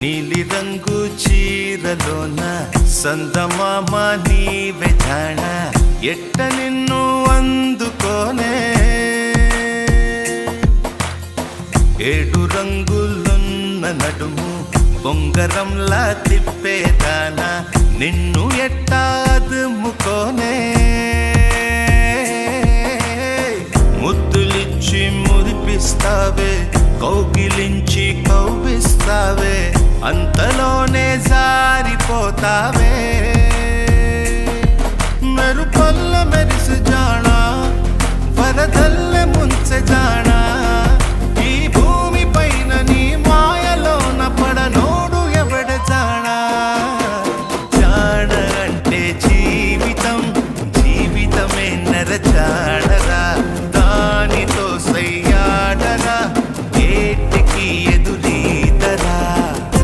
నీలి రంగు చీరలోన సందమామ నీవే జాణ ఎట్ట నిన్ను అందుకోనే ఏడు రంగులున్న నడుము బొంగరంలా తిప్పేదానా నిన్ను ఎట్టా అదుముకోనే ముద్దులిచ్చి మురిపిస్తావే కౌగిలించి కౌగిస్తావే అంతలోనే జారిపోతావే మెరుపల్ల మెరిసి జాణ వరదల్ల